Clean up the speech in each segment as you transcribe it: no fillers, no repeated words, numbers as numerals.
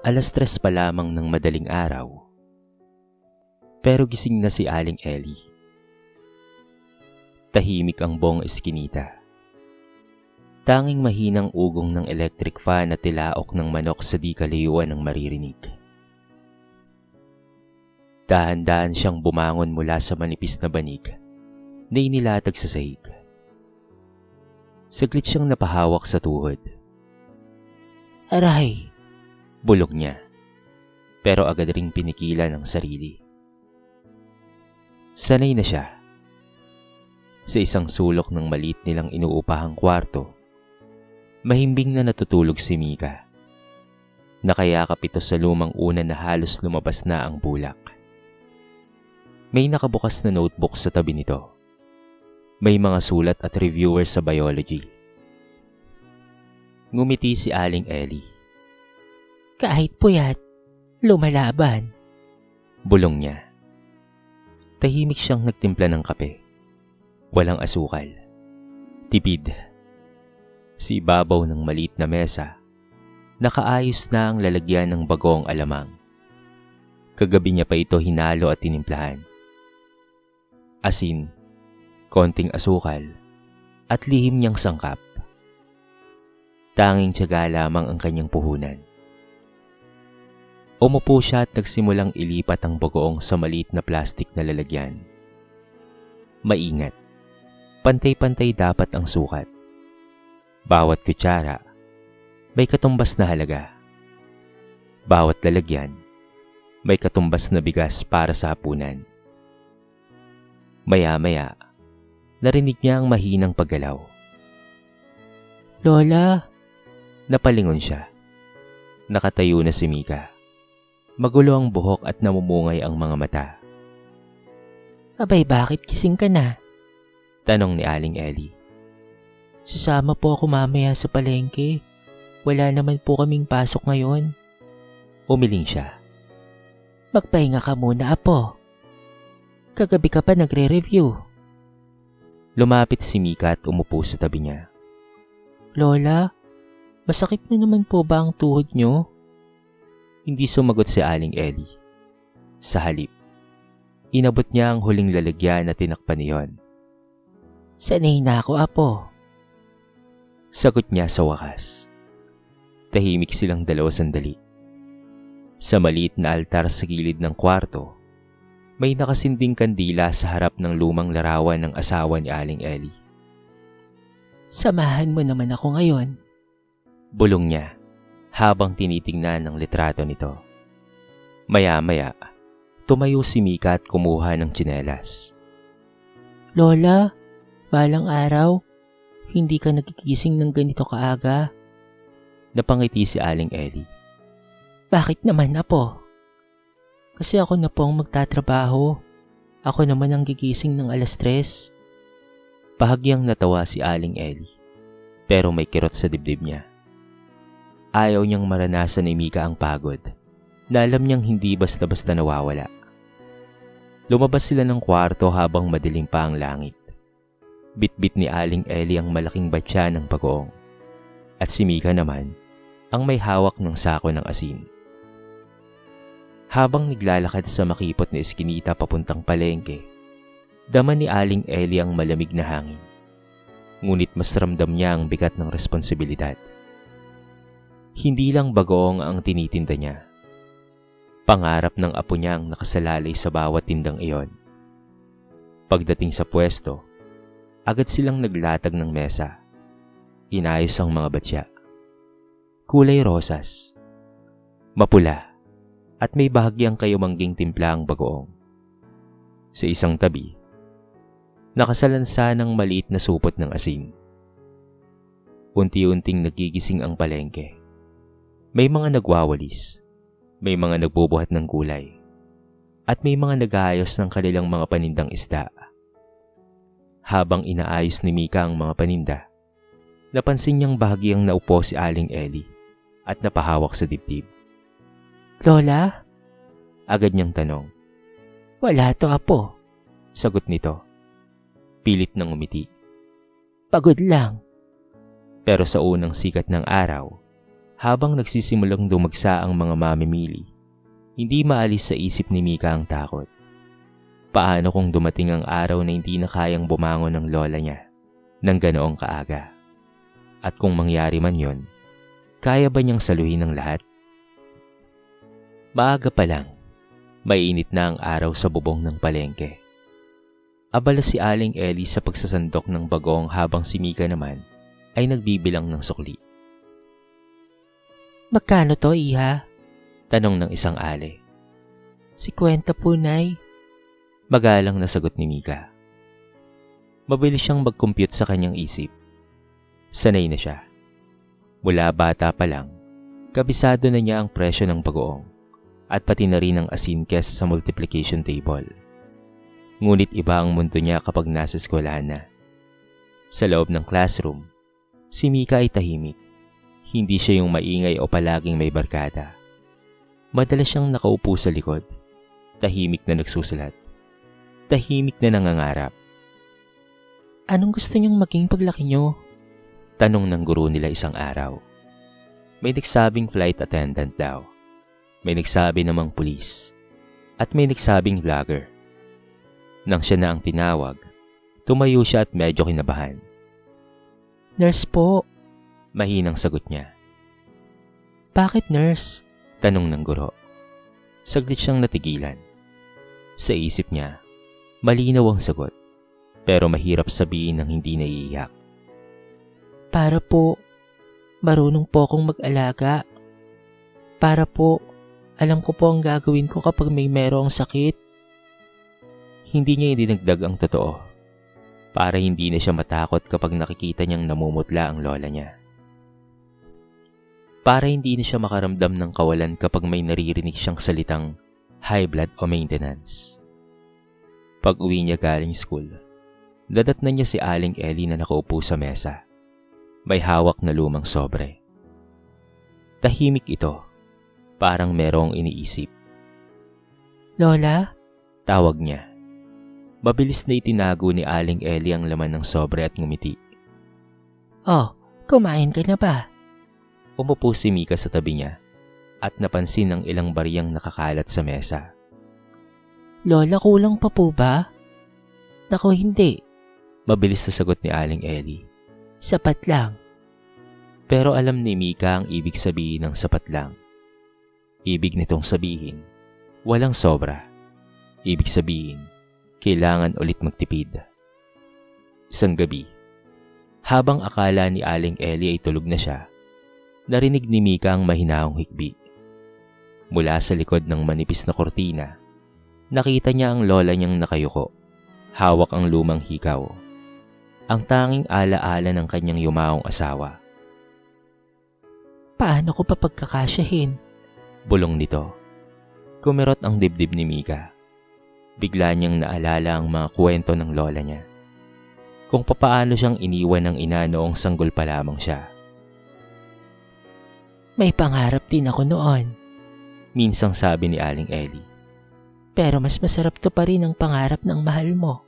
Alas 3 pa lamang ng madaling araw, pero gising na si Aling Ellie. Tahimik ang buong eskinita. Tanging mahinang ugong ng electric fan at tilaok ng manok sa di kalayuan ang maririnig. Dahan-dahan siyang bumangon mula sa manipis na banig na inilatag sa sahig. Saglit siyang napahawak sa tuhod. "Aray!" bulong niya, pero agad ring pinigilan ang sarili. Sanay na siya. Sa isang sulok ng maliit nilang inuupahang kwarto, mahimbing na natutulog si Mika. Nakayakap ito sa lumang unan na halos lumabas na ang bulak. May nakabukas na notebook sa tabi nito. May mga sulat at reviewer sa biology. Ngumiti si Aling Ellie. "Kahit puyat, lumalaban," bulong niya. Tahimik siyang nagtimpla ng kape. Walang asukal. Tipid. Sa ibabaw ng maliit na mesa, nakaayos na ang lalagyan ng bagong alamang. Kagabi niya pa ito hinalo at tinimplahan. Asin, konting asukal, at lihim niyang sangkap. Tanging tiyaga lamang ang kanyang puhunan. Umupo siya at nagsimulang ilipat ang bagoong sa maliit na plastik na lalagyan. Maingat. Pantay-pantay dapat ang sukat. Bawat kutsara, may katumbas na halaga. Bawat lalagyan, may katumbas na bigas para sa hapunan. Maya-maya, narinig niya ang mahinang paggalaw. "Lola!" Napalingon siya. Nakatayo na si Mika. Magulo ang buhok at namumungay ang mga mata. "Abay, bakit gising ka na?" tanong ni Aling Ellie. "Sasama po ako mamaya sa palengke. Wala naman po kaming pasok ngayon." Umiling siya. "Magpahinga ka muna, apo. Kagabi ka pa nagre-review." Lumapit si Mika at umupo sa tabi niya. "Lola, masakit na naman po ba ang tuhod niyo?" Hindi sumagot si Aling Ellie. Sa halip, inabot niya ang huling lalagyan na tinakpan niyon. "Sanay na ako, apo." Sagot niya sa wakas. Tahimik silang dalawa sandali. Sa maliit na altar sa gilid ng kwarto, may nakasinding kandila sa harap ng lumang larawan ng asawa ni Aling Ellie. "Samahan mo naman ako ngayon," bulong niya habang tinitingnan ang litrato nito. Maya-maya, tumayo si Mika at kumuha ng tsinelas. "Lola, balang araw, hindi ka nagigising ng ganito kaaga?" Napangiti si Aling Ellie. "Bakit naman, apo?" "Kasi ako na po ang magtatrabaho. Ako naman ang gigising ng 3:00. Bahagyang natawa si Aling Ellie, pero may kirot sa dibdib niya. Ayaw niyang maranasan ni Mika ang pagod, na alam niyang hindi basta-basta nawawala. Lumabas sila ng kwarto habang madilim pa ang langit. Bit-bit ni Aling Ellie ang malaking batya ng bagoong, at si Mika naman ang may hawak ng sako ng asin. Habang naglalakad sa makipot na eskinita papuntang palengke, dama ni Aling Ellie ang malamig na hangin. Ngunit mas ramdam niya ang bigat ng responsibilidad. Hindi lang bagoong ang tinitinda niya. Pangarap ng apo niya ang nakasalalay sa bawat tindang iyon. Pagdating sa pwesto, agad silang naglatag ng mesa. Inayos ang mga batya. Kulay rosas, mapula, at may bahagyang kayumangging timpla ang bagoong. Sa isang tabi, nakasalansa ng maliit na supot ng asin. Unti-unting nagigising ang palengke. May mga nagwawalis, may mga nagbubuhat ng gulay, at may mga nag-aayos ng kanilang mga panindang isda. Habang inaayos ni Mika ang mga paninda, napansin niyang bahagyang naupo si Aling Ellie at napahawak sa dibdib. "Lola?" agad niyang tanong. "Wala to, apo," sagot nito. Pilit nang umiti. "Pagod lang." Pero sa unang sikat ng araw, Habang nagsisimulang dumagsa ang mga mamimili, hindi maalis sa isip ni Mika ang takot. Paano kung dumating ang araw na hindi na kayang bumangon ng lola niya ng ganoong kaaga? At kung mangyari man yon, kaya ba niyang saluhin ang lahat? Maaga pa lang, mainit na ang araw sa bubong ng palengke. Abala si Aling Ellie sa pagsasandok ng bagong habang si Mika naman ay nagbibilang ng sukli. "Magkano to, iha?" tanong ng isang ale. "50 po, Nay." Magalang na sagot ni Mika. Mabilis siyang mag-compute sa kanyang isip. Sanay na siya. Mula bata pa lang, kabisado na niya ang presyo ng bagoong at pati na rin ang asin kesa sa multiplication table. Ngunit iba ang mundo niya kapag nasa eskwelahan na. Sa loob ng classroom, si Mika ay tahimik. Hindi siya yung maingay o palaging may barkada. Madalas siyang nakaupo sa likod, tahimik na nagsusulat, tahimik na nangangarap. "Anong gusto niyong maging paglaki niyo?" tanong ng guro nila isang araw. May nagsabing flight attendant daw, may nagsabi namang pulis, at may nagsabing vlogger. Nang siya na ang tinawag, tumayo siya at medyo kinabahan. "Nurse po," mahinang sagot niya. "Bakit nurse?" tanong ng guro. Saglit siyang natigilan. Sa isip niya, malinaw ang sagot, pero mahirap sabihin ng hindi naiiyak. "Para po, marunong po akong mag-alaga. Para po, alam ko po ang gagawin ko kapag may merong sakit." Hindi niya idinagdag ang totoo, para hindi na siya matakot kapag nakikita niyang namumutla ang lola niya. Para hindi na siya makaramdam ng kawalan kapag may naririnig siyang salitang high blood o maintenance. Pag uwi niya galing school, dadat na niya si Aling Ellie na nakaupo sa mesa. May hawak na lumang sobre. Tahimik ito, parang merong iniisip. "Lola?" tawag niya. Mabilis na itinago ni Aling Ellie ang laman ng sobre at ngumiti. "Oh, kumain ka na ba?" Umupo si Mika sa tabi niya at napansin ang ilang bariyang nakakalat sa mesa. "Lola, kulang pa po ba?" "Naku, hindi." Mabilis na sagot ni Aling Ellie. "Sapat lang." Pero alam ni Mika ang ibig sabihin ng sapat lang. Ibig nitong sabihin, walang sobra. Ibig sabihin, kailangan ulit magtipid. Isang gabi, habang akala ni Aling Ellie ay tulog na siya, narinig ni Mika ang mahinaong hikbi. Mula sa likod ng manipis na kortina, nakita niya ang lola niyang nakayuko, hawak ang lumang hikaw, ang tanging alaala ng kanyang yumaong asawa. "Paano ko pa pagkakasyahin?" bulong nito. Kumirot ang dibdib ni Mika. Bigla niyang naalala ang mga kwento ng lola niya, kung papaano siyang iniwan ng ina noong sanggol pa lamang siya. "May pangarap din ako noon," minsang sabi ni Aling Ellie. "Pero mas masarap to pa rin ang pangarap ng mahal mo."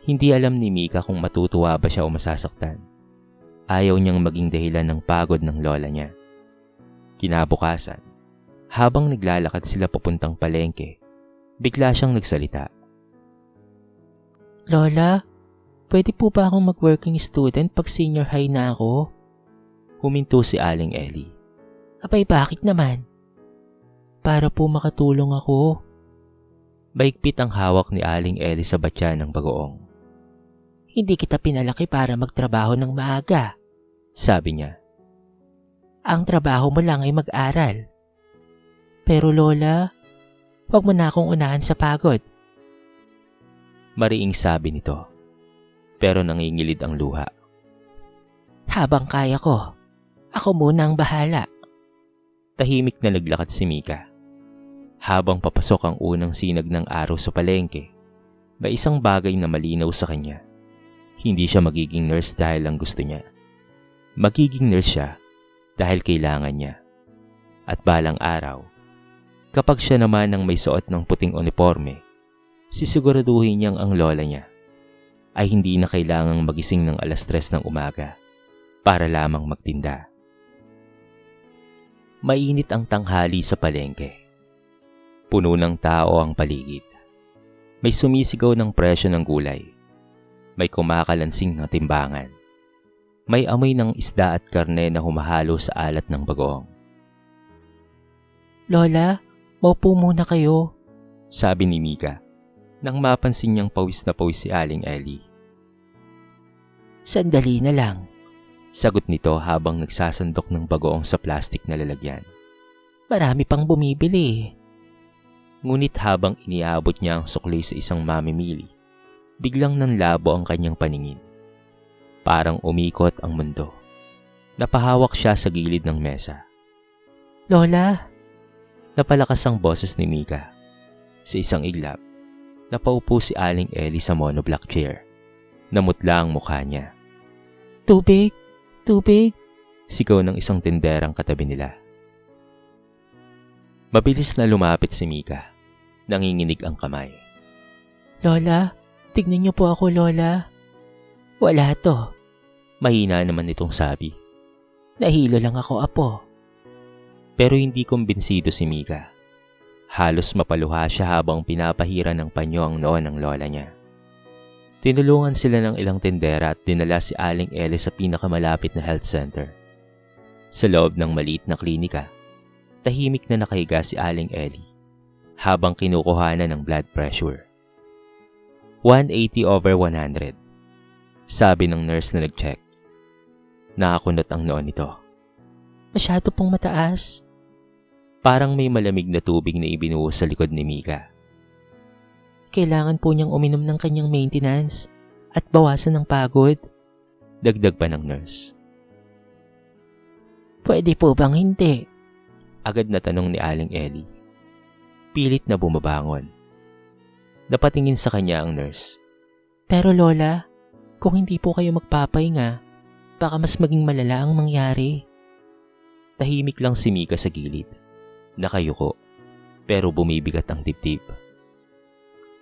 Hindi alam ni Mika kung matutuwa ba siya o masasaktan. Ayaw niyang maging dahilan ng pagod ng lola niya. Kinabukasan, habang naglalakad sila papuntang palengke, bigla siyang nagsalita. "Lola, pwede po ba akong mag-working student pag senior high na ako?" Huminto si Aling Ellie. "Abay, bakit naman?" "Para po makatulong ako." Baigpit ang hawak ni Aling Ellie sa batya ng bagoong. "Hindi kita pinalaki para magtrabaho ng maaga," sabi niya. "Ang trabaho mo lang ay mag-aral." "Pero Lola, huwag mo na akong unahan sa pagod." Mariing sabi nito, pero nangingilid ang luha. "Habang kaya ko, ako muna ang bahala." Tahimik na naglakad si Mika. Habang papasok ang unang sinag ng araw sa palengke, may isang bagay na malinaw sa kanya. Hindi siya magiging nurse dahil ang gusto niya. Magiging nurse siya dahil kailangan niya. At balang araw, kapag siya naman ang may suot ng puting uniforme, sisiguraduhin niyang ang lola niya ay hindi na kailangang magising ng 3:00 ng umaga para lamang magtinda. Mainit ang tanghali sa palengke. Puno ng tao ang paligid. May sumisigaw ng presyo ng gulay. May kumakalansing ng timbangan. May amoy ng isda at karne na humahalo sa alat ng bagoong. Lola, maupo muna kayo. Sabi ni Mika nang mapansin niyang pawis na pawis si Aling Ellie. Sandali na lang. Sagot nito habang nagsasandok ng bagoong sa plastic na lalagyan. Marami pang bumibili. Ngunit habang iniabot niya ang sukli sa isang mamimili, biglang nanlabo ang kanyang paningin. Parang umikot ang mundo. Napahawak siya sa gilid ng mesa. Lola! Napalakas ang boses ni Mika. Sa isang iglap, napaupo si Aling Ellie sa monoblock chair. Namutla ang mukha niya. Tubig! Tubig! Sigaw ng isang tinderang katabi nila. Mabilis na lumapit si Mika. Nanginginig ang kamay. Lola, tignan niyo po ako, Lola. Wala to. Mahina naman itong sabi. Nahilo lang ako, Apo. Pero hindi kumbinsido si Mika. Halos mapaluha siya habang pinapahira ng panyo ang noo ng lola niya. Tinulungan sila ng ilang tindera at dinala si Aling Ellie sa pinakamalapit na health center. Sa loob ng maliit na klinika, tahimik na nakahiga si Aling Ellie habang kinukuhanan ng blood pressure. 180/100. Sabi ng nurse na nag-check. Nakakunot ang noo nito. Masyado pong mataas. Parang may malamig na tubig na ibinuhos sa likod ni Mika. Kailangan po niyang uminom ng kanyang maintenance at bawasan ng pagod. Dagdag pa ng nurse. Pwede po bang hindi? Agad na tanong ni Aling Ellie. Pilit na bumabangon. Napatingin sa kanya ang nurse. Pero Lola, kung hindi po kayo magpapahinga, baka mas maging malala ang mangyari. Tahimik lang si Mika sa gilid. Nakayuko, pero bumibigat ang dibdib.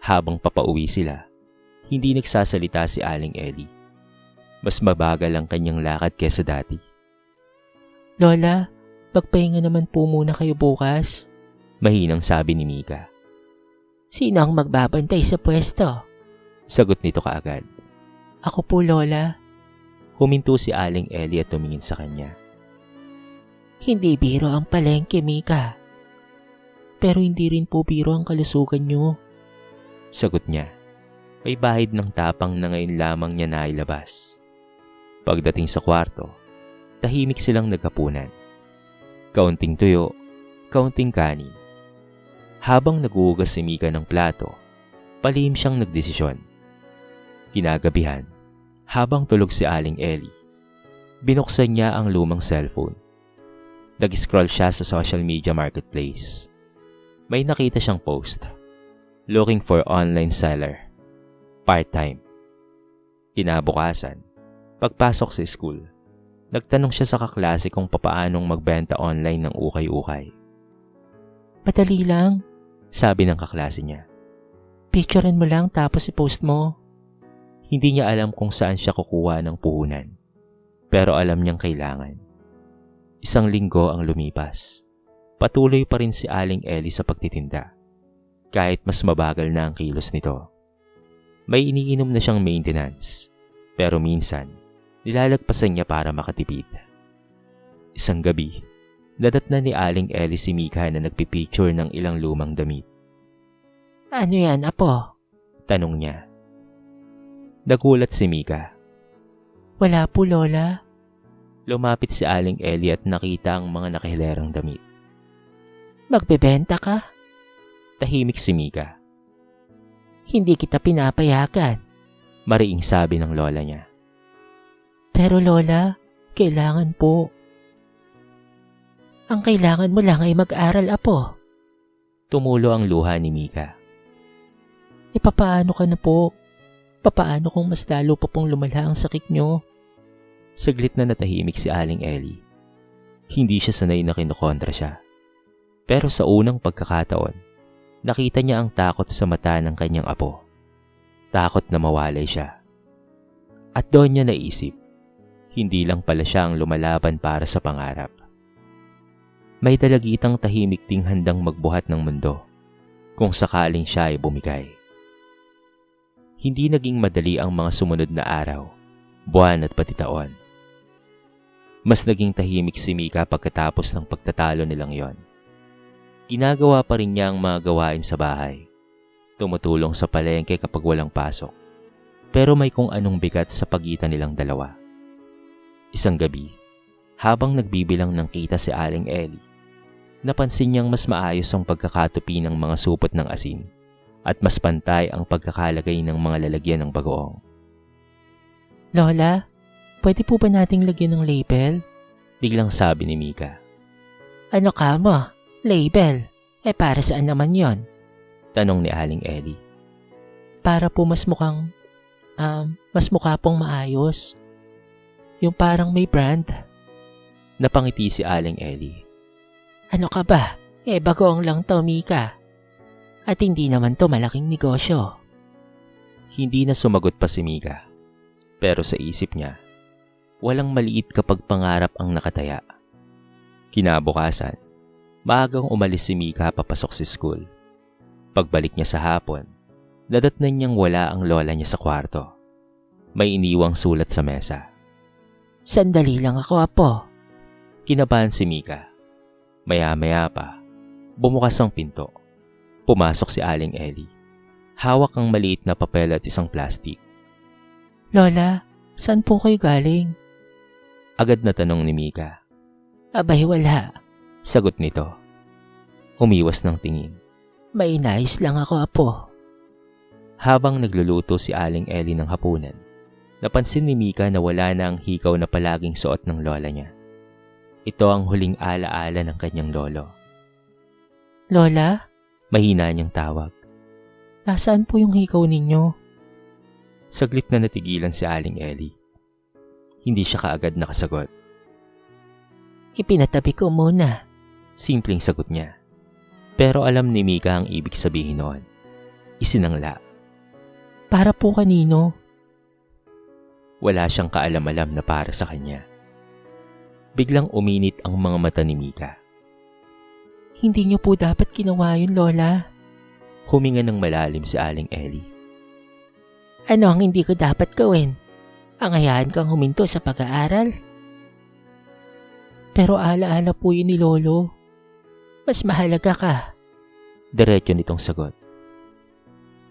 Habang papauwi sila, hindi nagsasalita si Aling Ellie. Mas mabagal ang kanyang lakad kesa dati. Lola, magpahinga naman po muna kayo bukas. Mahinang sabi ni Mika. Sino ang magbabantay sa pwesto? Sagot nito kaagad. Ako po, Lola. Huminto si Aling Ellie at tumingin sa kanya. Hindi biro ang palengke, Mika. Pero hindi rin po biro ang kalusugan niyo. Sagot niya. May bahid ng tapang na ngayon lamang niya nailabas. Pagdating sa kwarto, tahimik silang naghapunan. Kaunting tuyo, kaunting kanin. Habang naguhugas si Mika ng plato, palihim siyang nagdesisyon. Kinagabihan, habang tulog si Aling Ellie, binuksan niya ang lumang cellphone. Nag-scroll siya sa social media marketplace. May nakita siyang post. Looking for online seller. Part-time. Kinabukasan, pagpasok sa school, nagtanong siya sa kaklase kung papaanong magbenta online ng ukay-ukay. Madali lang, sabi ng kaklase niya. Picturean mo lang tapos i-post mo. Hindi niya alam kung saan siya kukuha ng puhunan. Pero alam niyang kailangan. Isang linggo ang lumipas. Patuloy pa rin si Aling Ellie sa pagtitinda. Kahit mas mabagal na ang kilos nito. May iniinom na siyang maintenance. Pero minsan, nilalagpasan niya para makatipid. Isang gabi, nadatnan ni Aling Ellie si Mika na nagpipicture ng ilang lumang damit. Ano yan, Apo? Tanong niya. Nagulat si Mika. Wala po, Lola. Lumapit si Aling Ellie at nakita ang mga nakahilerang damit. Magbebenta ka? Tahimik si Mika. Hindi kita pinapayagan. Mariing sabi ng lola niya. Pero Lola, kailangan po. Ang kailangan mo lang ay mag-aral, Apo. Tumulo ang luha ni Mika. Papaano ka na po? Papaano kung mas lalo pa pong lumala ang sakit nyo? Saglit na natahimik si Aling Ellie. Hindi siya sanay na kinukontra siya. Pero sa unang pagkakataon, nakita niya ang takot sa mata ng kanyang apo. Takot na mawalay siya. At doon niya naisip, hindi lang pala siya ang lumalaban para sa pangarap. May dalagitang tahimik ding handang magbuhat ng mundo kung sakaling siya ay bumigay. Hindi naging madali ang mga sumunod na araw, buwan at pati taon. Mas naging tahimik si Mika pagkatapos ng pagtatalo nilang yon. Ginagawa pa rin niya ang mga gawain sa bahay. Tumutulong sa palengke kapag walang pasok. Pero may kung anong bigat sa pagitan nilang dalawa. Isang gabi, habang nagbibilang ng kita si Aling Ellie, napansin niyang mas maayos ang pagkakatupi ng mga supot ng asin at mas pantay ang pagkakalagay ng mga lalagyan ng bagoong. Lola, pwede po ba nating lagyan ng label? Biglang sabi ni Mika. Ano ka mo? Label? Para saan naman yon? Tanong ni Aling Ellie. Para po mas mukha pong maayos. Yung parang may brand. Napangiti si Aling Ellie. Ano ka ba? Bagoong lang to, Mika. At hindi naman to malaking negosyo. Hindi na sumagot pa si Mika. Pero sa isip niya, walang maliit kapag pangarap ang nakataya. Kinabukasan, maagang umalis si Mika papasok sa school. Pagbalik niya sa hapon, nadatnan niyang wala ang lola niya sa kwarto. May iniwang sulat sa mesa. Sandali lang ako, Apo. Kinabahan si Mika. Maya-maya pa, bumukas ang pinto. Pumasok si Aling Ellie. Hawak ang maliit na papel at isang plastik. Lola, saan po kayo galing? Agad na tanong ni Mika. Abay, wala. Sagot nito. Umiwas ng tingin. May nais lang ako, Apo. Habang nagluluto si Aling Ellie ng hapunan, napansin ni Mika na wala na ang hikaw na palaging suot ng lola niya. Ito ang huling alaala ng kanyang lolo. Lola? Mahina niyang tawag. Nasaan po yung hikaw ninyo? Saglit na natigilan si Aling Ellie. Hindi siya kaagad nakasagot. Ipinatabi ko muna. Simpleng sagot niya. Pero alam ni Mika ang ibig sabihin noon. Isinangla. Para po kanino? Wala siyang kaalam-alam na para sa kanya. Biglang uminit ang mga mata ni Mika. Hindi niyo po dapat ginawa yun, Lola. Huminga ng malalim si Aling Ellie. Ano ang hindi ko dapat gawin? Ang hayaan kang huminto sa pag-aaral? Pero alaala po yun ni Lolo. Mas mahalaga ka. Diretso nitong sagot.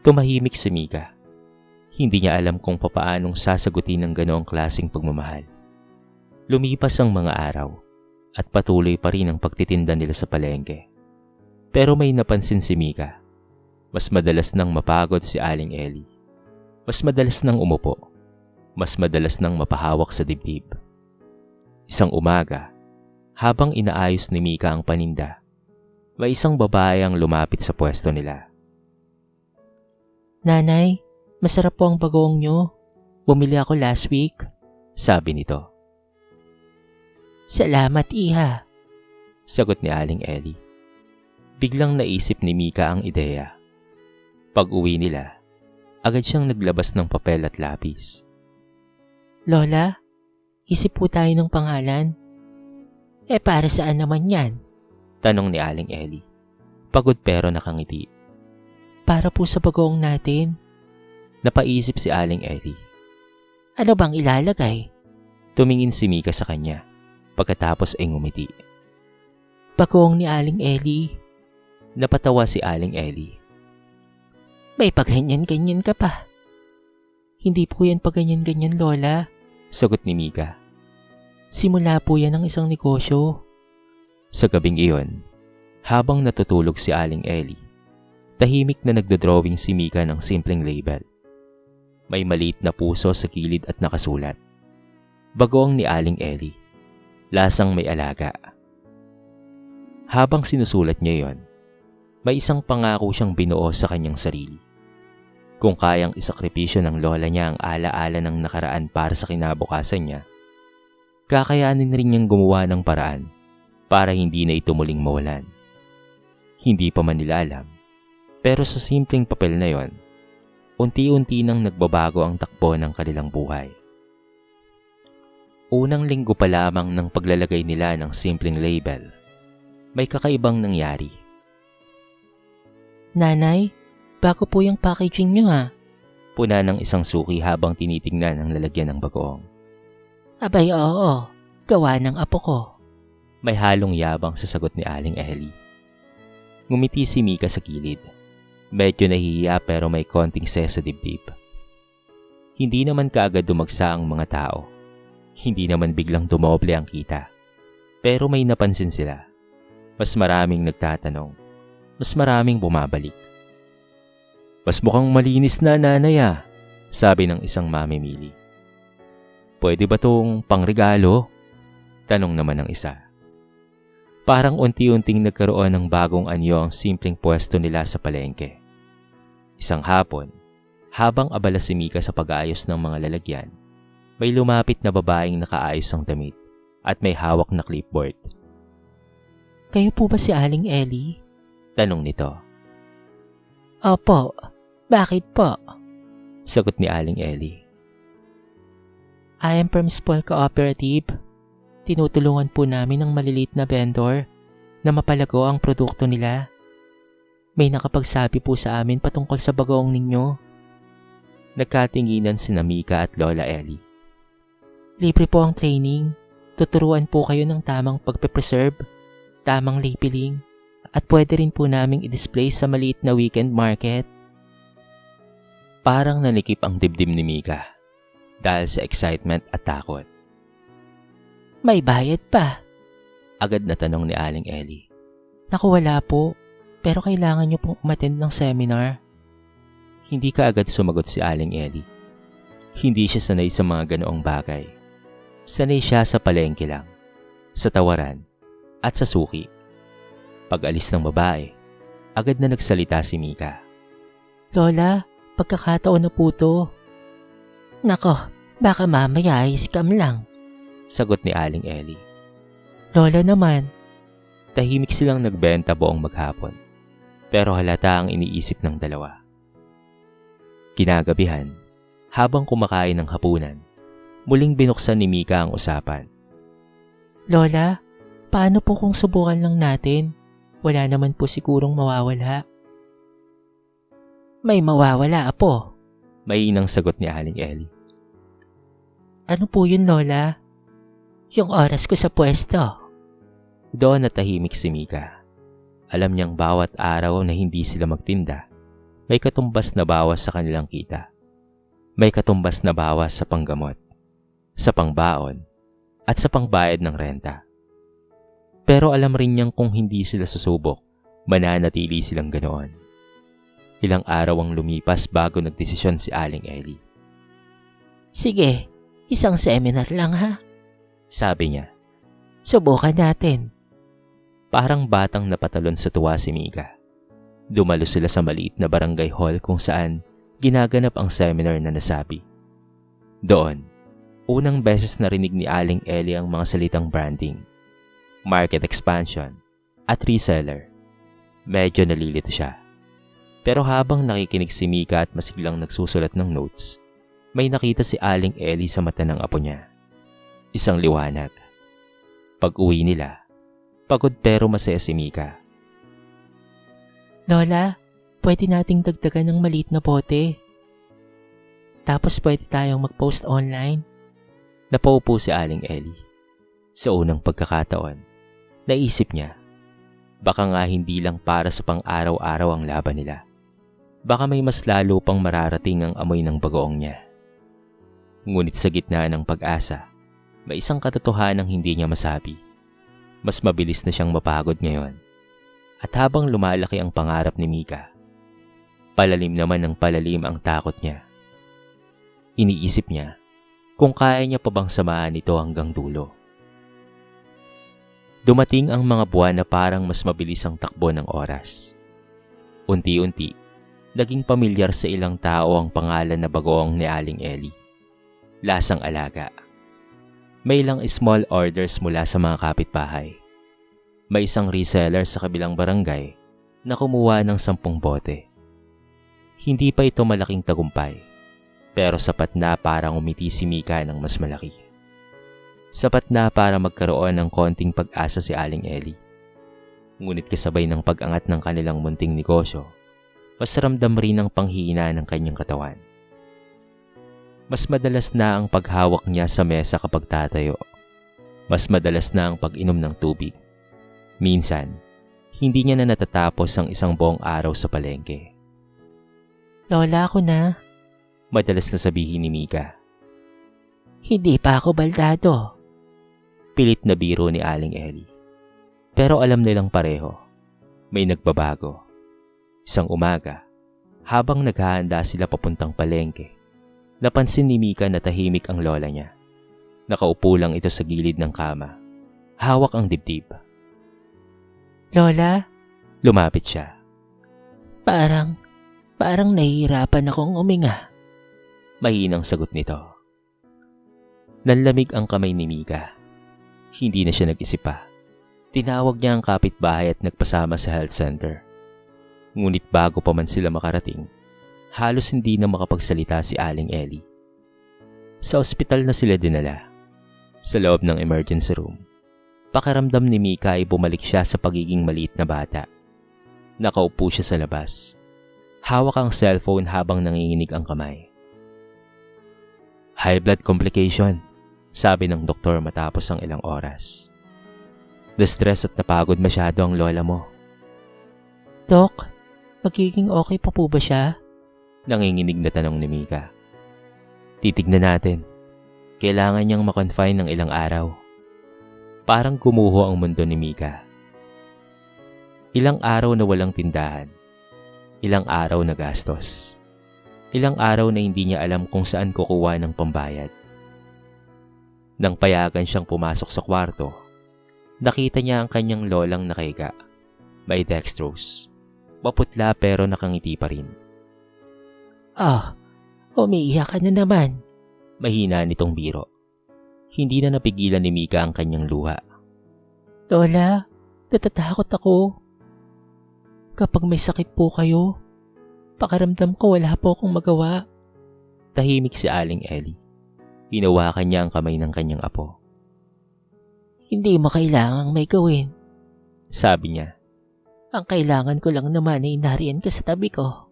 Tumahimik si Mika. Hindi niya alam kung papaanong sasagutin ng ganoong klaseng pagmamahal. Lumipas ang mga araw at patuloy pa rin ang pagtitinda nila sa palengke. Pero may napansin si Mika. Mas madalas nang mapagod si Aling Ellie. Mas madalas nang umupo. Mas madalas nang mapahawak sa dibdib. Isang umaga, habang inaayos ni Mika ang paninda, may isang babae ang lumapit sa pwesto nila. Nanay, masarap po ang bagoong nyo. Bumili ako last week. Sabi nito. Salamat, Iha. Sagot ni Aling Ellie. Biglang naisip ni Mika ang ideya. Pag-uwi nila, agad siyang naglabas ng papel at lapis. Lola, isip po tayo ng pangalan. Para saan naman yan? Tanong ni Aling Ellie. Pagod pero nakangiti. Para po sa bagoong natin. Napaisip si Aling Ellie. Ano bang ilalagay? Tumingin si Mika sa kanya. Pagkatapos ay ngumiti. Bagoong ni Aling Ellie. Napatawa si Aling Ellie. May pagganyan-ganyan ka pa. Hindi po yan pagganyan-ganyan, Lola. Sagot ni Mika. Simula po yan ng isang negosyo. Sa gabing iyon, habang natutulog si Aling Ellie, tahimik na nagdodrawing si Mika ng simpleng label. May maliit na puso sa gilid at nakasulat. Bagoong ni Aling Ellie. Lasang may alaga. Habang sinusulat niya yon, may isang pangako siyang binuo sa kanyang sarili. Kung kayang isakripisyo ng lola niya ang alaala ng nakaraan para sa kinabukasan niya, kakayanin rin niyang gumawa ng paraan para hindi na ito muling mawalan. Hindi pa man nila alam, pero sa simpleng papel na yon, unti-unti nang nagbabago ang takbo ng kanilang buhay. Unang linggo pa lamang ng paglalagay nila ng simpleng label, May kakaibang nangyari. Nanay, bago po yung packaging nyo ha. Puna ng isang suki habang tinitingnan ang lalagyan ng bagoong. Abay oo, gawa ng apo ko. May halong yabang sa sagot ni Aling Ellie. Ngumiti si Mika sa gilid. Medyo nahihiya pero may konting saya sa dibdib. Hindi naman kaagad dumagsa ang mga tao. Hindi naman biglang dumoble ang kita. Pero may napansin sila. Mas maraming nagtatanong. Mas maraming bumabalik. Mas mukhang malinis na, nanay ah, sabi ng isang mamimili. Pwede ba tong pangregalo? Tanong naman ng isa. Parang unti-unting nagkaroon ng bagong anyo ang simpleng pwesto nila sa palengke. Isang hapon, habang abala si Mika sa pag-aayos ng mga lalagyan, may lumapit na babaeng nakaayos ang damit at may hawak na clipboard. Kayo po ba si Aling Ellie? Tanong nito. Opo, bakit po? Sagot ni Aling Ellie. I am from Small Cooperative. Tinutulungan po namin ang maliliit na vendor na mapalago ang produkto nila. May nakapagsabi po sa amin patungkol sa bagoong ninyo. Nagkatinginan sina Mika at Lola Ellie. Libre po ang training. Tuturuan po kayo ng tamang pagpe-preserve, tamang labeling, at pwede rin po naming i-display sa maliit na weekend market. Parang nanikip ang dibdib ni Mika dahil sa excitement at takot. May bayad pa? Agad na tanong ni Aling Ellie. Naku, wala po. Pero kailangan nyo pong umattend ng seminar. Hindi ka agad sumagot si Aling Ellie. Hindi siya sanay sa mga ganoong bagay. Sanay siya sa palengke lang, sa tawaran, at sa suki. Pag-alis ng babae, agad na nagsalita si Mika. Lola, pagkakataon na po to. Nako, baka mamaya ay scam lang. Sagot ni Aling Ellie. Lola naman. Tahimik silang nagbenta buong maghapon. Pero halata ang iniisip ng dalawa. Kinagabihan, habang kumakain ng hapunan, muling binuksan ni Mika ang usapan. Lola, paano po kung subukan lang natin? Wala naman po sigurong mawawala. May mawawala, apo. Mainang sagot ni Aling Ellie. Ano po yun, Lola? Yung oras ko sa pwesto. Doon natahimik si Mika. Alam niyang bawat araw na hindi sila magtinda, may katumbas na bawas sa kanilang kita. May katumbas na bawas sa panggamot, sa pangbaon, at sa pangbayad ng renta. Pero alam rin niyang kung hindi sila susubok, mananatili silang ganoon. Ilang araw ang lumipas bago nagdesisyon si Aling Ellie. Sige, isang seminar lang ha, sabi niya. Subukan natin. Parang batang napatalon sa tuwa si Mika. Dumalo sila sa maliit na barangay hall kung saan ginaganap ang seminar na nasabi. Doon, unang beses narinig ni Aling Ellie ang mga salitang branding, market expansion, at reseller. Medyo nalilito siya. Pero habang nakikinig si Mika at masiglang nagsusulat ng notes, may nakita si Aling Ellie sa mata ng apo niya. Isang liwanag. Pag-uwi nila, pagod pero masaya si Mika. Lola, pwede nating dagdagan ng maliit na bote. Tapos pwede tayong mag-post online. Napaupo si Aling Ellie. Sa unang pagkakataon, naisip niya, baka nga hindi lang para sa pang-araw-araw ang laban nila. Baka may mas lalo pang mararating ang amoy ng bagoong niya. Ngunit sa gitna ng pag-asa, may isang katotohanang hindi niya masabi. Mas mabilis na siyang mapagod ngayon. At habang lumalaki ang pangarap ni Mika, palalim naman ng palalim ang takot niya. Iniisip niya kung kaya niya pa bang samahan ito hanggang dulo. Dumating ang mga buwan na parang mas mabilis ang takbo ng oras. Unti-unti, naging pamilyar sa ilang tao ang pangalan na bagoong ni Aling Ellie. Lasang alaga. May ilang small orders mula sa mga kapitbahay. May isang reseller sa kabilang barangay na kumuha ng 10 bote. Hindi pa ito malaking tagumpay, pero sapat na para umiti si Mika ng mas malaki. Sapat na para magkaroon ng konting pag-asa si Aling Ellie. Ngunit kasabay ng pag-angat ng kanilang munting negosyo, mas ramdam rin ang panghihina ng kanyang katawan. Mas madalas na ang paghawak niya sa mesa kapag tatayo. Mas madalas na ang pag-inom ng tubig. Minsan, hindi niya na natatapos ang isang buong araw sa palengke. Lola, ako na. Madalas na sabihin ni Mika. Hindi pa ako baldado. Pilit na biro ni Aling Ellie. Pero alam nilang pareho, may nagbabago. Isang umaga, habang naghahanda sila papuntang palengke, napansin ni Mika na tahimik ang lola niya. Nakaupo lang ito sa gilid ng kama. Hawak ang dibdib. Lola? Lumapit siya. Parang nahihirapan akong uminga. Mahinang sagot nito. Nanlamig ang kamay ni Mika. Hindi na siya nag-isip pa. Tinawag niya ang kapitbahay at nagpasama sa health center. Ngunit bago pa man sila makarating, halos hindi na makapagsalita si Aling Ellie. Sa ospital na sila dinala. Sa loob ng emergency room, pakiramdam ni Mika ay bumalik siya sa pagiging maliit na bata. Nakaupo siya sa labas. Hawak ang cellphone habang nanginginig ang kamay. High blood complication, sabi ng doktor matapos ang ilang oras. Na-stress at napagod masyado ang lola mo. Dok, magiging okay pa po ba siya? Nanginginig na tanong ni Mika. Titignan natin. Kailangan niyang makonfine ng ilang araw. Parang gumuho ang mundo ni Mika. Ilang araw na walang tindahan. Ilang araw na gastos. Ilang araw na hindi niya alam kung saan kukuha ng pambayad. Nang payagan siyang pumasok sa kwarto, nakita niya ang kanyang lolang nakahiga. May dextrose. Maputla pero nakangiti pa rin. Umiiyak ka na naman. Mahina nitong biro. Hindi na napigilan ni Mika ang kanyang luha. Lola, natatakot ako. Kapag may sakit po kayo, pakiramdam ko wala po akong magawa. Tahimik si Aling Ellie. Hinawakan niya ang kamay ng kanyang apo. Hindi mo kailangang may gawin. Sabi niya. Ang kailangan ko lang naman ay nariyan ka sa tabi ko.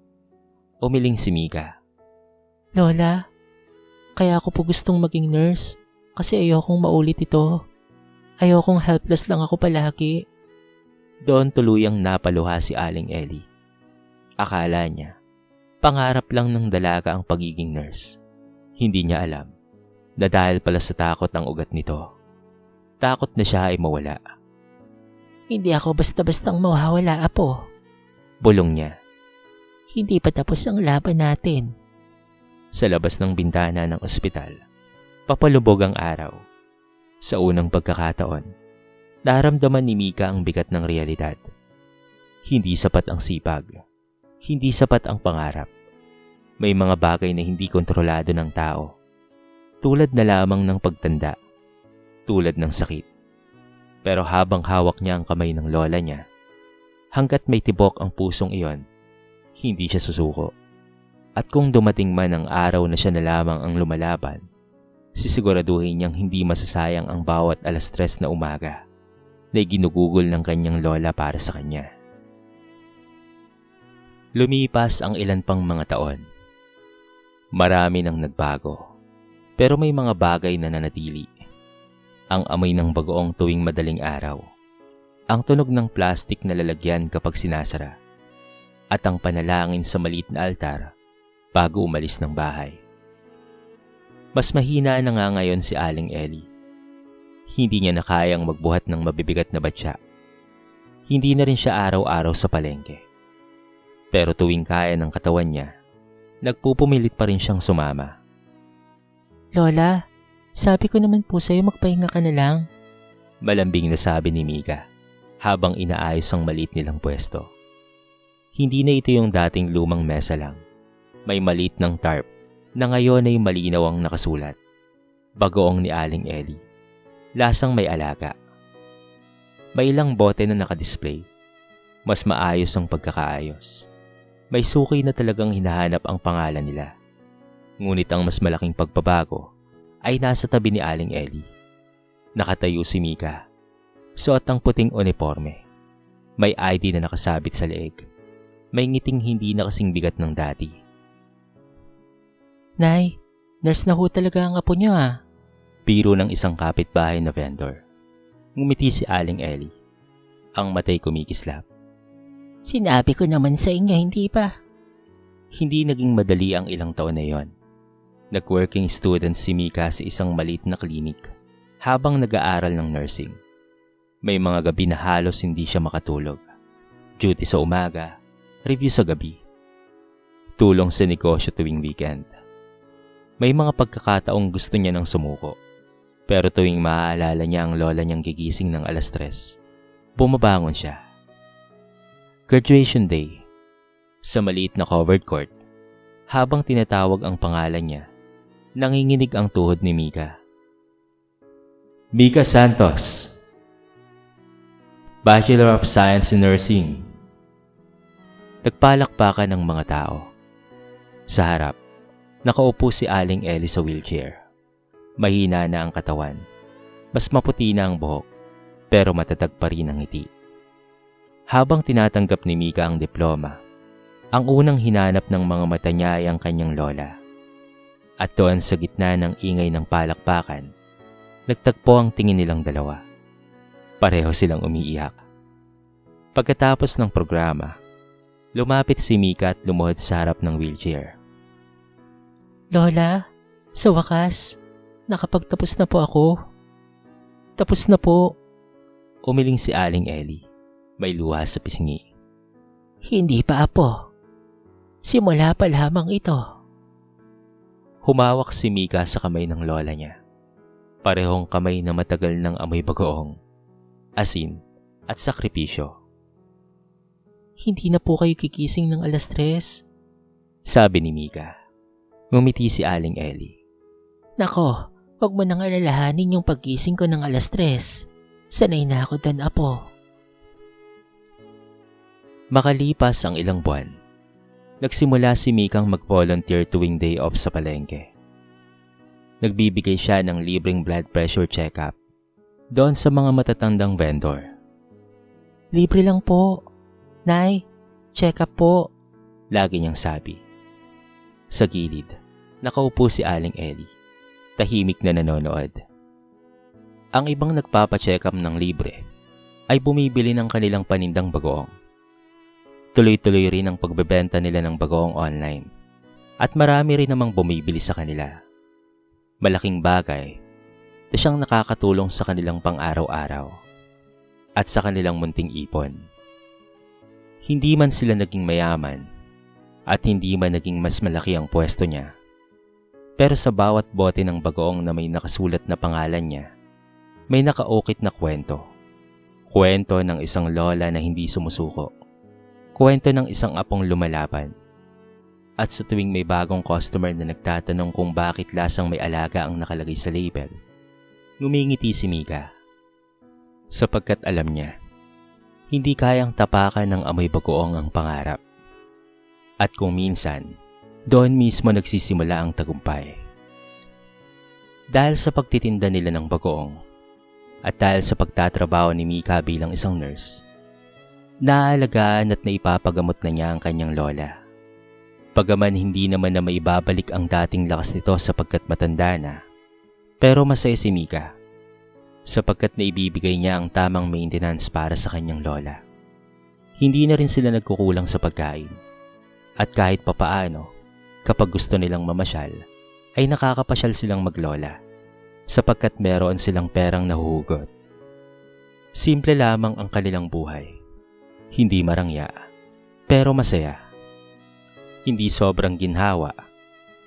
Umiling si Mika. Lola, kaya ako po gustong maging nurse kasi ayokong maulit ito. Ayokong helpless lang ako palagi. Doon tuluyang napaluha si Aling Ellie. Akala niya, pangarap lang ng dalaga ang pagiging nurse. Hindi niya alam na dahil pala sa takot ang ugat nito. Takot na siya ay mawala. Hindi ako basta-bastang mawawala, apo. Bulong niya. Hindi pa tapos ang laban natin. Sa labas ng bintana ng ospital, papalubog ang araw. Sa unang pagkakataon, naramdaman ni Mika ang bigat ng realidad. Hindi sapat ang sipag. Hindi sapat ang pangarap. May mga bagay na hindi kontrolado ng tao. Tulad na lamang ng pagtanda. Tulad ng sakit. Pero habang hawak niya ang kamay ng lola niya, hanggat may tibok ang pusong iyon, hindi siya susuko. At kung dumating man ang araw na siya na lamang ang lumalaban, sisiguraduhin niyang hindi masasayang ang bawat alas-3 na umaga na ginugugol ng kanyang lola para sa kanya. Lumipas ang ilan pang mga taon. Marami nang nagbago, pero may mga bagay na nanatili. Ang amoy ng bagoong tuwing madaling araw, ang tunog ng plastik na lalagyan kapag sinasara, at ang panalangin sa maliit na altar bago umalis ng bahay. Mas mahina na nga ngayon si Aling Ellie. Hindi niya na kayang magbuhat ng mabibigat na batya. Hindi na rin siya araw-araw sa palengke. Pero tuwing kaya ng katawan niya, nagpupumilit pa rin siyang sumama. Lola, sabi ko naman po sa'yo magpahinga ka na lang. Malambing na sabi ni Mika habang inaayos ang maliit nilang pwesto. Hindi na ito yung dating lumang mesa lang. May maliit ng tarp na ngayon ay malinaw ang nakasulat. Bagoong ni Aling Ellie. Lasang may alaga. May ilang bote na nakadisplay. Mas maayos ang pagkakaayos. May suki na talagang hinahanap ang pangalan nila. Ngunit ang mas malaking pagbabago ay nasa tabi ni Aling Ellie. Nakatayo si Mika. Suot ang puting uniforme. May ID na nakasabit sa leeg. May ngiting hindi na kasing bigat ng dati. Nay, nurse na ho talaga ang apo niyo ah. Biro ng isang kapitbahay na vendor. Ngumiti si Aling Ellie. Ang matay kumikislap. Sinabi ko naman sa inyo, hindi pa. Hindi naging madali ang ilang taon na yon. Nag-working student si Mika sa isang maliit na klinik habang nag-aaral ng nursing. May mga gabi na halos hindi siya makatulog. Duty sa umaga, review sa gabi. Tulong sa negosyo tuwing weekend. May mga pagkakataong gusto niya nang sumuko. Pero tuwing maaalala niya ang lola niyang gigising ng 3:00, bumabangon siya. Graduation day. Sa maliit na covered court, habang tinatawag ang pangalan niya, nanginginig ang tuhod ni Mika. Mika Santos, Bachelor of Science in Nursing. Nagpalakpakan ng mga tao. Sa harap, nakaupo si Aling Ellie sa wheelchair. Mahina na ang katawan. Mas maputi na ang buhok, pero matatag pa rin ang ngiti. Habang tinatanggap ni Mika ang diploma, ang unang hinanap ng mga mata niya ay ang kanyang lola. At doon sa gitna ng ingay ng palakpakan, nagtagpo ang tingin nilang dalawa. Pareho silang umiiyak. Pagkatapos ng programa, lumapit si Mika at lumuhod sa harap ng wheelchair. Lola, sa wakas, nakapagtapos na po ako. Tapos na po. Umiling si Aling Ellie. May luha sa pisngi. Hindi pa apo. Simula pa lamang ito. Humawak si Mika sa kamay ng lola niya. Parehong kamay na matagal ng amoy bagoong, asin at sakripisyo. Hindi na po kayo kikising ng 3:00, sabi ni Mika. Ngumiti si Aling Ellie. Nako, wag mo nang alalahanin yung pagkising ko ng 3:00. Sanay na ako doon, apo. Makalipas ang ilang buwan, nagsimula si Mikang mag-volunteer tuwing day off sa palengke. Nagbibigay siya ng libreng blood pressure check-up doon sa mga matatandang vendor. Libre lang po. Nay, check-up po. Lagi niyang sabi. Sa gilid, nakaupo si Aling Ellie. Tahimik na nanonood. Ang ibang nagpapacheck up ng libre ay bumibili ng kanilang panindang bagoong. Tuloy-tuloy rin ang pagbebenta nila ng bagoong online at marami rin namang bumibili sa kanila. Malaking bagay na siyang nakakatulong sa kanilang pang-araw-araw at sa kanilang munting ipon. Hindi man sila naging mayaman at hindi man naging mas malaki ang pwesto niya, pero sa bawat bote ng bagoong na may nakasulat na pangalan niya, may nakaukit na kwento. Kwento ng isang lola na hindi sumusuko. Kwento ng isang apong lumalaban. At sa tuwing may bagong customer na nagtatanong kung bakit lasang may alaga ang nakalagay sa label, ngumingiti si Mika. Sapagkat alam niya, hindi kayang tapakan ng amoy bagoong ang pangarap. At kung minsan, doon mismo nagsisimula ang tagumpay. Dahil sa pagtitinda nila ng bagoong, at dahil sa pagtatrabaho ni Mika bilang isang nurse, naaalagaan at naipapagamot na niya ang kanyang lola. Pagaman hindi naman na maibabalik ang dating lakas nito sapagkat matanda na, pero masaya si Mika sapagkat naibibigay niya ang tamang maintenance para sa kanyang lola. Hindi na rin sila nagkukulang sa pagkain. At kahit papaano, kapag gusto nilang mamasyal, ay nakakapasyal silang maglola sapagkat meron silang perang nahuhugot. Simple lamang ang kanilang buhay. Hindi marangya, pero masaya. Hindi sobrang ginhawa,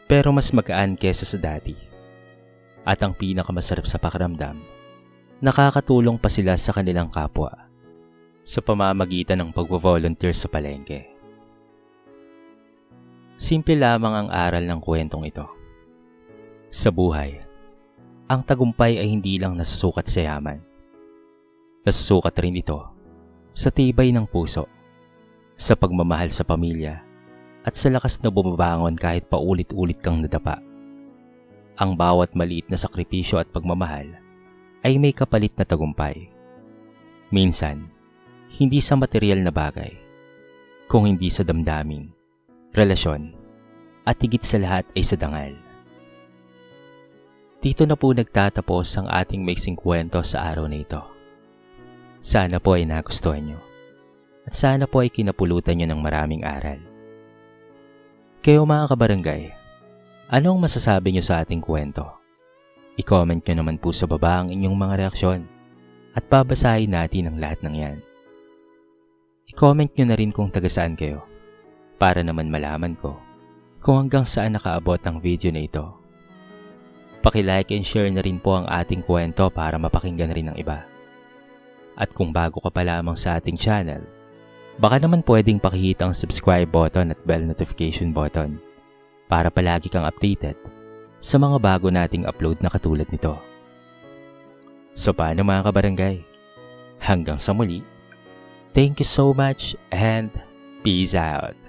pero mas magaan kesa sa dati. At ang pinakamasarap sa pakiramdam, nakakatulong pa sila sa kanilang kapwa sa pamamagitan ng pagvo-volunteer sa palengke. Simple lamang ang aral ng kwentong ito. Sa buhay, ang tagumpay ay hindi lang nasusukat sa yaman. Nasusukat rin ito sa tibay ng puso, sa pagmamahal sa pamilya, at sa lakas na bumabangon kahit paulit-ulit kang nadapa. Ang bawat maliit na sakripisyo at pagmamahal ay may kapalit na tagumpay. Minsan, Hindi sa material na bagay, kung hindi sa damdamin, relasyon, at higit sa lahat ay sa dangal. Dito na po nagtatapos ang ating maiksing kwento sa araw na ito. Sana po ay nagustuhan nyo. At sana po ay kinapulutan nyo ng maraming aral. Kayo mga kabarangay, anong masasabi nyo sa ating kwento? I-comment nyo naman po sa baba ang inyong mga reaksyon at babasahin natin ang lahat ng yan. I-comment nyo na rin kung taga saan kayo para naman malaman ko kung hanggang saan nakaabot ang video na ito. Paki-like and share na rin po ang ating kwento para mapakinggan rin ng iba. At kung bago ka pa lamang sa ating channel, baka naman pwedeng pakihit ang subscribe button at bell notification button para palagi kang updated sa mga bago nating upload na katulad nito. So paano mga kabarangay? Hanggang sa muli, thank you so much and peace out!